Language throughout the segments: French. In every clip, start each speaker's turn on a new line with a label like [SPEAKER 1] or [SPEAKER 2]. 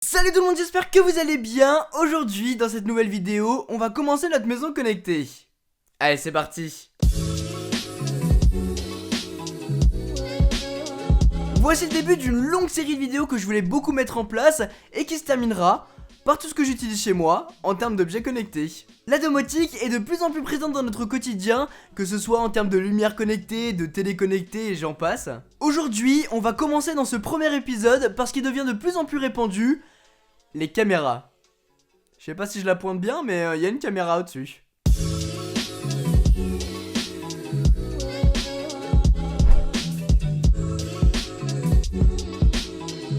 [SPEAKER 1] Salut tout le monde, j'espère que vous allez bien. Aujourd'hui, dans cette nouvelle vidéo, on va commencer notre maison connectée. Allez, c'est parti. Voici le début d'une longue série de vidéos que je voulais beaucoup mettre en place et qui se terminera par tout ce que j'utilise chez moi en termes d'objets connectés. La domotique est de plus en plus présente dans notre quotidien, que ce soit en termes de lumière connectée, de télé connectée et j'en passe. Aujourd'hui, on va commencer dans ce premier épisode parce qu'il devient de plus en plus répandu, les caméras. Je sais pas si je la pointe bien, mais il y a une caméra au-dessus.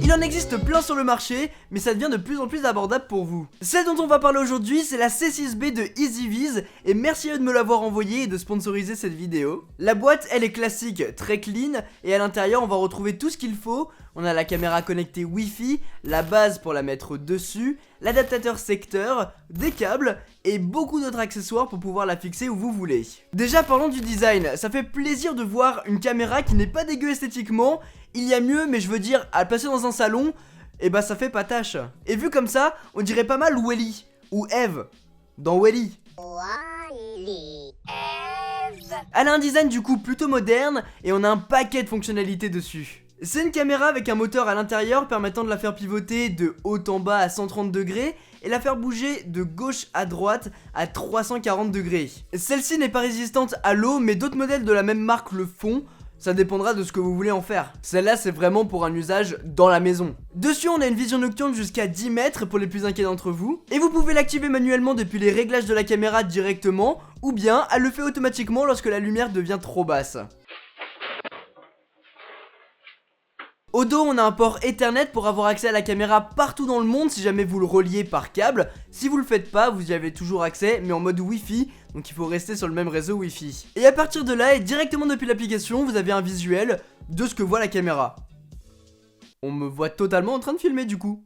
[SPEAKER 1] Il en existe plein sur le marché, mais ça devient de plus en plus abordable pour vous. Celle dont on va parler aujourd'hui, c'est la C6B de EasyViz, et merci à eux de me l'avoir envoyée et de sponsoriser cette vidéo. La boîte, elle est classique, très clean, et à l'intérieur, on va retrouver tout ce qu'il faut. On a la caméra connectée Wi-Fi, la base pour la mettre au-dessus, l'adaptateur secteur, des câbles et beaucoup d'autres accessoires pour pouvoir la fixer où vous voulez. Déjà parlons du design, ça fait plaisir de voir une caméra qui n'est pas dégueu esthétiquement. Il y a mieux, mais je veux dire, à le placer dans un salon, et bah ça fait pas tâche. Et vu comme ça, on dirait pas mal Wally ou Eve dans Wally. Elle a un design du coup plutôt moderne et on a un paquet de fonctionnalités dessus. C'est une caméra avec un moteur à l'intérieur permettant de la faire pivoter de haut en bas à 130 degrés et la faire bouger de gauche à droite à 340 degrés. Celle-ci n'est pas résistante à l'eau, mais d'autres modèles de la même marque le font. Ça dépendra de ce que vous voulez en faire. Celle-là, c'est vraiment pour un usage dans la maison. Dessus, on a une vision nocturne jusqu'à 10 mètres pour les plus inquiets d'entre vous. Et vous pouvez l'activer manuellement depuis les réglages de la caméra directement, ou bien elle le fait automatiquement lorsque la lumière devient trop basse. Au dos, on a un port Ethernet pour avoir accès à la caméra partout dans le monde si jamais vous le reliez par câble. Si vous le faites pas, vous y avez toujours accès, mais en mode Wi-Fi, donc il faut rester sur le même réseau Wi-Fi. Et à partir de là, et directement depuis l'application, vous avez un visuel de ce que voit la caméra. On me voit totalement en train de filmer du coup.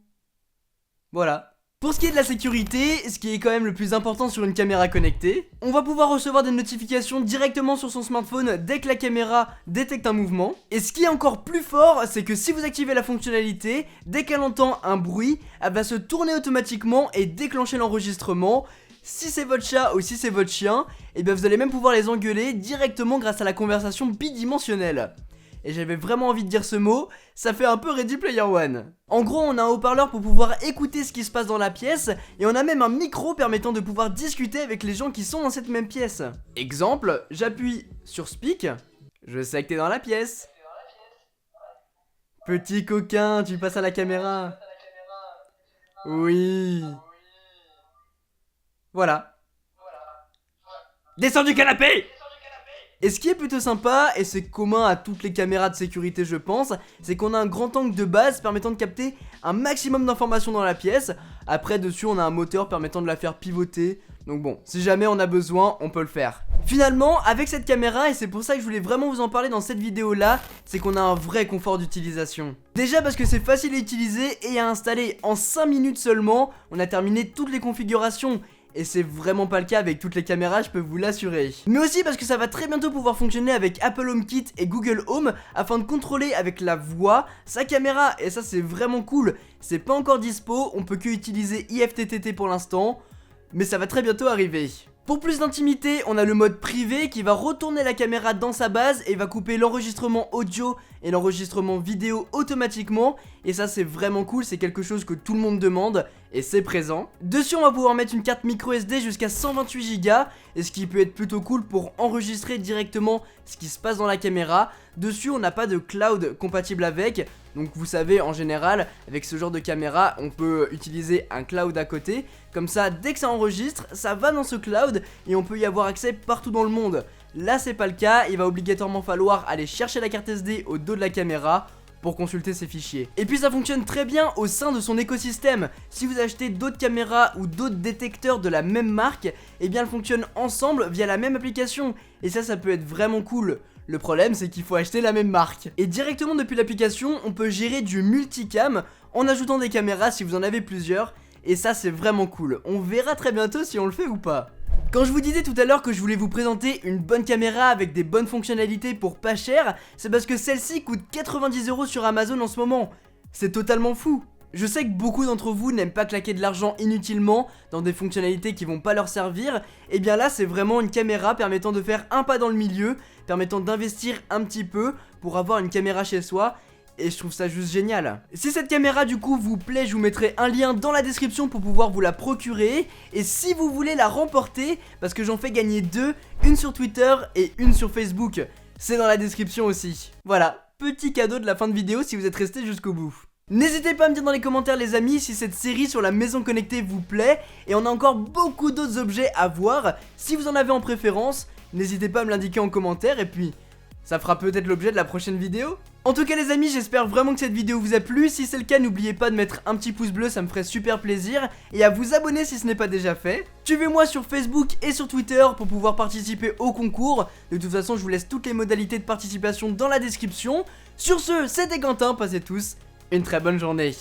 [SPEAKER 1] Voilà. Pour ce qui est de la sécurité, ce qui est quand même le plus important sur une caméra connectée, on va pouvoir recevoir des notifications directement sur son smartphone dès que la caméra détecte un mouvement. Et ce qui est encore plus fort, c'est que si vous activez la fonctionnalité, dès qu'elle entend un bruit, elle va se tourner automatiquement et déclencher l'enregistrement. Si c'est votre chat ou si c'est votre chien, et bien vous allez même pouvoir les engueuler directement grâce à la conversation bidimensionnelle. Et j'avais vraiment envie de dire ce mot, ça fait un peu Ready Player One. En gros, on a un haut-parleur pour pouvoir écouter ce qui se passe dans la pièce, et on a même un micro permettant de pouvoir discuter avec les gens qui sont dans cette même pièce. Exemple, j'appuie sur Speak, je sais que t'es dans la pièce. Petit coquin, tu passes à la caméra. Oui. Voilà. Descends du canapé! Et ce qui est plutôt sympa, et c'est commun à toutes les caméras de sécurité je pense, c'est qu'on a un grand angle de base permettant de capter un maximum d'informations dans la pièce. Après dessus on a un moteur permettant de la faire pivoter, donc bon, si jamais on a besoin, on peut le faire. Finalement, avec cette caméra, et c'est pour ça que je voulais vraiment vous en parler dans cette vidéo là, c'est qu'on a un vrai confort d'utilisation. Déjà parce que c'est facile à utiliser et à installer en 5 minutes seulement, on a terminé toutes les configurations. Et c'est vraiment pas le cas avec toutes les caméras, je peux vous l'assurer. Mais aussi parce que ça va très bientôt pouvoir fonctionner avec Apple HomeKit et Google Home afin de contrôler avec la voix sa caméra. Et ça c'est vraiment cool. C'est pas encore dispo, on peut que utiliser IFTTT pour l'instant, mais ça va très bientôt arriver. Pour plus d'intimité, on a le mode privé qui va retourner la caméra dans sa base et va couper l'enregistrement audio et l'enregistrement vidéo automatiquement. Et ça c'est vraiment cool, c'est quelque chose que tout le monde demande et c'est présent. Dessus on va pouvoir mettre une carte micro SD jusqu'à 128 Go et ce qui peut être plutôt cool pour enregistrer directement ce qui se passe dans la caméra. Dessus on n'a pas de cloud compatible avec, donc vous savez en général avec ce genre de caméra on peut utiliser un cloud à côté. Comme ça dès que ça enregistre ça va dans ce cloud et on peut y avoir accès partout dans le monde. Là c'est pas le cas, il va obligatoirement falloir aller chercher la carte SD au dos de la caméra pour consulter ces fichiers. Et puis ça fonctionne très bien au sein de son écosystème. Si vous achetez d'autres caméras ou d'autres détecteurs de la même marque, eh bien elles fonctionnent ensemble via la même application. Et ça peut être vraiment cool. Le problème c'est qu'il faut acheter la même marque. Et directement depuis l'application, on peut gérer du multicam en ajoutant des caméras si vous en avez plusieurs. Et ça c'est vraiment cool. On verra très bientôt si on le fait ou pas. Quand je vous disais tout à l'heure que je voulais vous présenter une bonne caméra avec des bonnes fonctionnalités pour pas cher, c'est parce que celle-ci coûte 90 € sur Amazon en ce moment. C'est totalement fou. Je sais que beaucoup d'entre vous n'aiment pas claquer de l'argent inutilement dans des fonctionnalités qui vont pas leur servir. Et bien là, c'est vraiment une caméra permettant de faire un pas dans le milieu, permettant d'investir un petit peu pour avoir une caméra chez soi. Et je trouve ça juste génial. Si cette caméra du coup vous plaît, je vous mettrai un lien dans la description pour pouvoir vous la procurer. Et si vous voulez la remporter, parce que j'en fais gagner deux, une sur Twitter et une sur Facebook, c'est dans la description aussi. Voilà, petit cadeau de la fin de vidéo si vous êtes resté jusqu'au bout. N'hésitez pas à me dire dans les commentaires les amis si cette série sur la maison connectée vous plaît. Et on a encore beaucoup d'autres objets à voir. Si vous en avez en préférence, n'hésitez pas à me l'indiquer en commentaire et puis ça fera peut-être l'objet de la prochaine vidéo. En tout cas les amis, j'espère vraiment que cette vidéo vous a plu. Si c'est le cas, n'oubliez pas de mettre un petit pouce bleu, ça me ferait super plaisir. Et à vous abonner si ce n'est pas déjà fait. Suivez-moi sur Facebook et sur Twitter pour pouvoir participer au concours. De toute façon, je vous laisse toutes les modalités de participation dans la description. Sur ce, c'était Quentin, passez tous une très bonne journée.